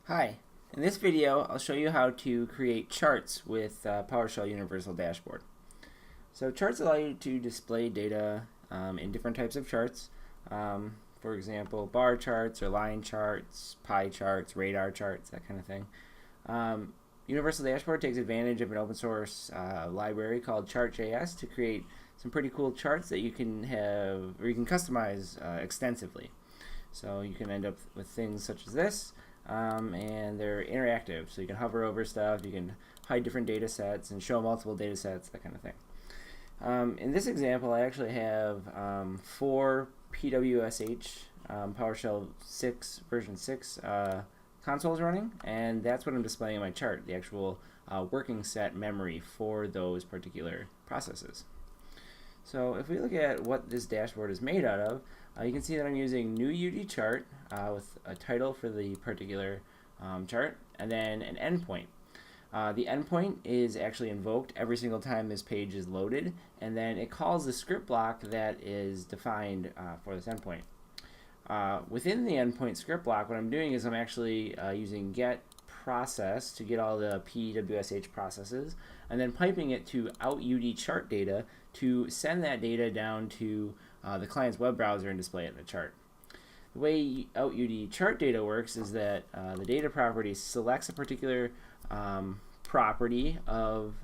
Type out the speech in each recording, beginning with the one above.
Hi, in this video I'll show you how to create charts with PowerShell Universal Dashboard. So charts allow you to display data in different types of charts. For example, bar charts or line charts, pie charts, radar charts, that kind of thing. Universal Dashboard takes advantage of an open source library called ChartJS to create some pretty cool charts that you can have, or you can customize extensively. So you can end up with things such as this. And they're interactive, so you can hover over stuff, you can hide different data sets and show multiple data sets, that kind of thing. In this example, I actually have 4 PWSH PowerShell 6 version 6 consoles running, and that's what I'm displaying in my chart, the actual working set memory for those particular processes. So if we look at what this dashboard is made out of, you can see that I'm using new UD chart with a title for the particular chart, and then an endpoint. The endpoint is actually invoked every single time this page is loaded, and then it calls the script block that is defined for this endpoint. Within the endpoint script block, what I'm doing is I'm actually using get process to get all the PWSH processes, and then piping it to out.ud chart data to send that data down to the client's web browser and display it in the chart. The way out.ud chart data works is that the data property selects a particular property of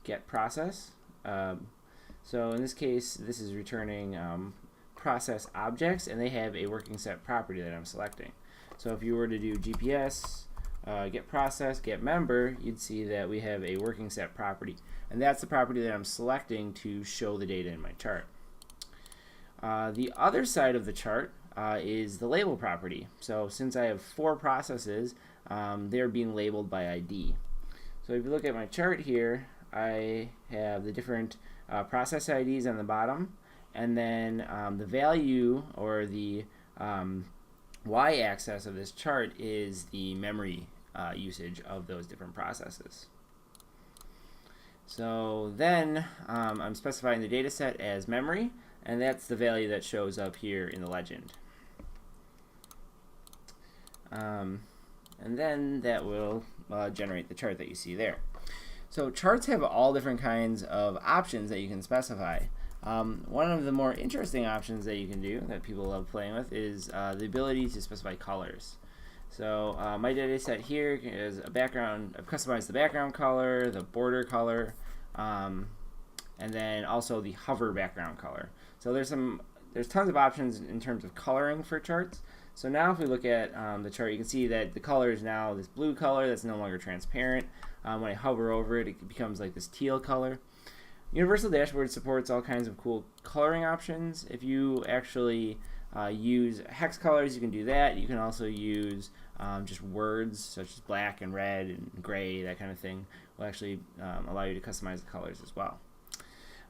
get process. So in this case, this is returning process objects, and they have a working set property that I'm selecting. So if you were to do GPS get process, get member, you'd see that we have a working set property, and that's the property that I'm selecting to show the data in my chart. The other side of the chart is the label property. So since I have 4 processes, they're being labeled by ID. So if you look at my chart here, I have the different process IDs on the bottom, and then the value, or the y-axis of this chart, is the memory usage of those different processes. So then I'm specifying the data set as memory, and that's the value that shows up here in the legend. And then that will generate the chart that you see there. So charts have all different kinds of options that you can specify. One of the more interesting options that you can do, that people love playing with, is the ability to specify colors. So my data set here is a background. I've customized the background color, the border color, and then also the hover background color. So there's tons of options in terms of coloring for charts. So now if we look at the chart, you can see that the color is now this blue color that's no longer transparent. When I hover over it, it becomes like this teal color. Universal Dashboard supports all kinds of cool coloring options. If you actually use hex colors, you can do that. You can also use just words such as black and red and gray, that kind of thing will actually allow you to customize the colors as well.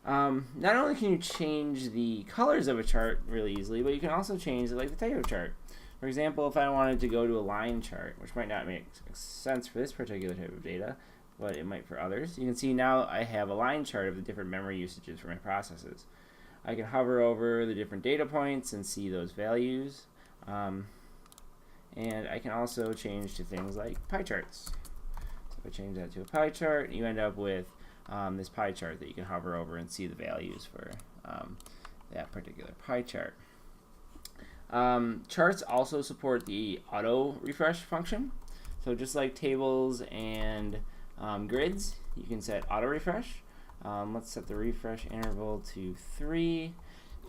Not only can you change the colors of a chart really easily, but you can also change the type of chart. For example, if I wanted to go to a line chart, which might not make sense for this particular type of data, but it might for others, you can see now I have a line chart of the different memory usages for my processes. I can hover over the different data points and see those values. And I can also change to things like pie charts. So if I change that to a pie chart, you end up with this pie chart that you can hover over and see the values for that particular pie chart. Charts also support the auto refresh function. So just like tables and grids, you can set auto refresh. Let's set the refresh interval to 3,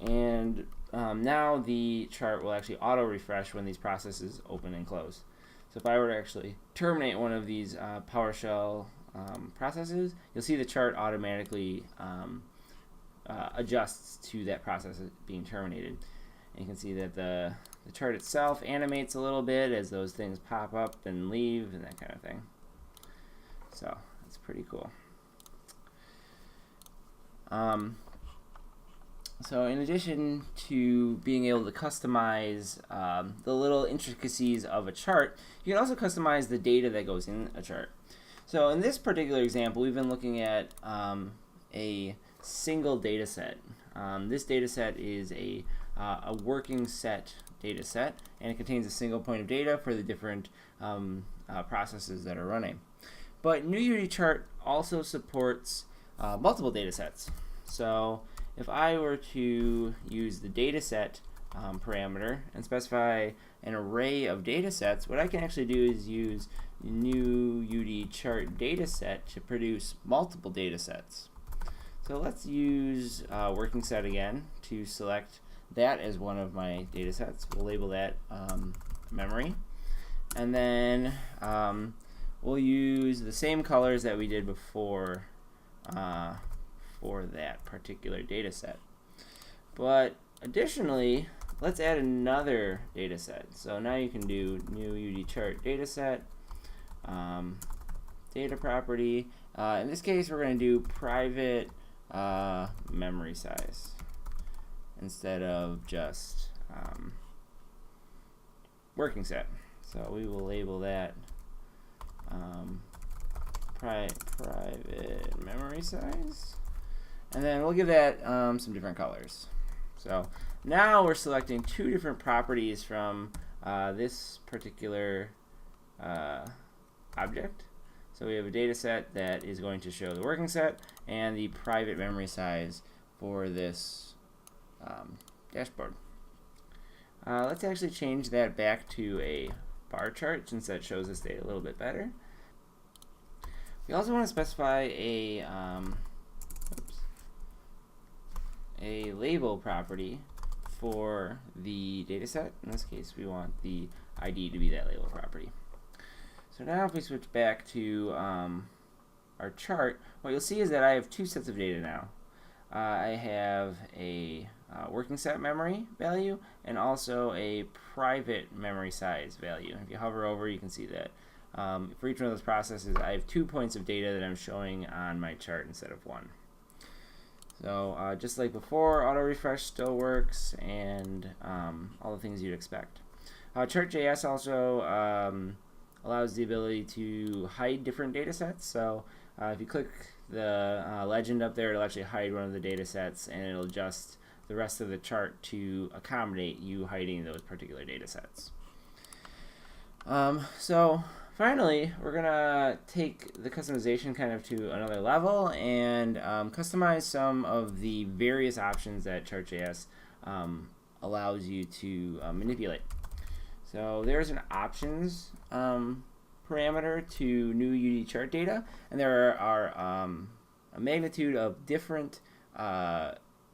and now the chart will actually auto refresh when these processes open and close. So if I were to actually terminate one of these PowerShell processes, you'll see the chart automatically adjusts to that process being terminated. And you can see that the chart itself animates a little bit as those things pop up and leave and that kind of thing. So that's pretty cool. So in addition to being able to customize the little intricacies of a chart, you can also customize the data that goes in a chart. So in this particular example, we've been looking at a single data set. This data set is a working set data set, and it contains a single point of data for the different processes that are running. But new chart also supports multiple data sets. So if I were to use the dataset parameter and specify an array of data sets, what I can actually do is use new chart dataset to produce multiple data sets. So let's use working set again to select that as one of my data sets. We'll label that memory. And then we'll use the same colors that we did before for that particular data set. But additionally, let's add another data set. So now you can do new chart data set, data property. In this case, we're going to do private memory size instead of just working set. So we will label that private memory size, and then we'll give that some different colors. So now we're selecting two different properties from this particular object. So we have a data set that is going to show the working set and the private memory size for this dashboard. Let's actually change that back to a bar chart since that shows this data a little bit better. We also want to specify a label property for the data set. In this case, we want the ID to be that label property. So now if we switch back to our chart, what you'll see is that I have two sets of data now. I have a working set memory value and also a private memory size value. If you hover over, you can see that for each one of those processes, I have 2 points of data that I'm showing on my chart instead of one. So just like before, auto refresh still works, and all the things you'd expect. ChartJS also allows the ability to hide different data sets. So if you click the legend up there, it'll actually hide one of the data sets, and it'll adjust the rest of the chart to accommodate you hiding those particular data sets. So finally, we're going to take the customization kind of to another level and customize some of the various options that ChartJS allows you to manipulate. So there's an options parameter to new UD chart data, and there are a magnitude of different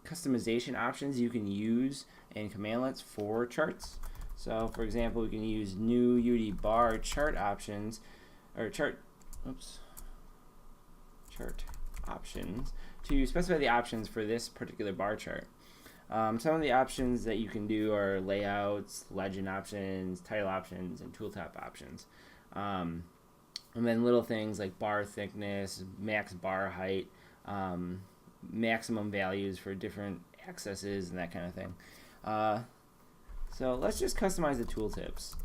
customization options you can use in commandlets for charts. So for example, we can use new UD bar chart options, or chart options to specify the options for this particular bar chart. Some of the options that you can do are layouts, legend options, title options, and tooltip options. And then little things like bar thickness, max bar height, maximum values for different accesses, and that kind of thing. So let's just customize the tooltips.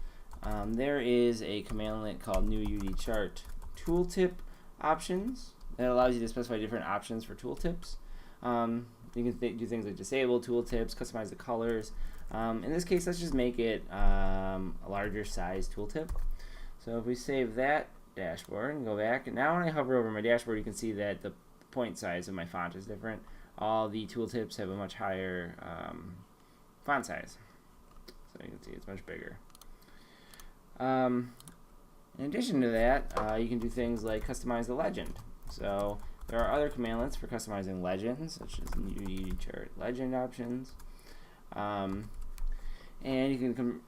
There is a commandlet called new UD chart tooltip options that allows you to specify different options for tooltips. You can do things like disable tooltips, customize the colors. In this case, let's just make it a larger size tooltip. So if we save that dashboard and go back, and now when I hover over my dashboard, you can see that the point size of my font is different. All the tooltips have a much higher font size. So you can see it's much bigger. In addition to that, you can do things like customize the legend. So there are other commandlets for customizing legends, such as new chart legend options. And you can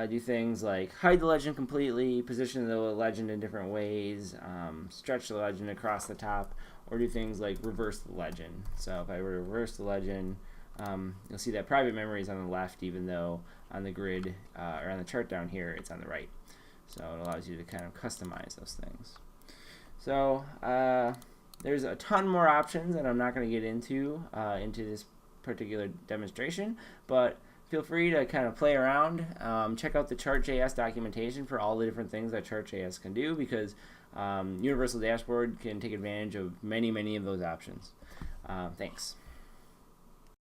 do things like hide the legend completely, position the legend in different ways, stretch the legend across the top, or do things like reverse the legend. So if I were to reverse the legend, you'll see that private memory is on the left, even though on the grid or on the chart down here it's on the right. So it allows you to kind of customize those things. So there's a ton more options that I'm not going to get into this particular demonstration, but feel free to kind of play around. Check out the ChartJS documentation for all the different things that ChartJS can do, because Universal Dashboard can take advantage of many of those options. Thanks.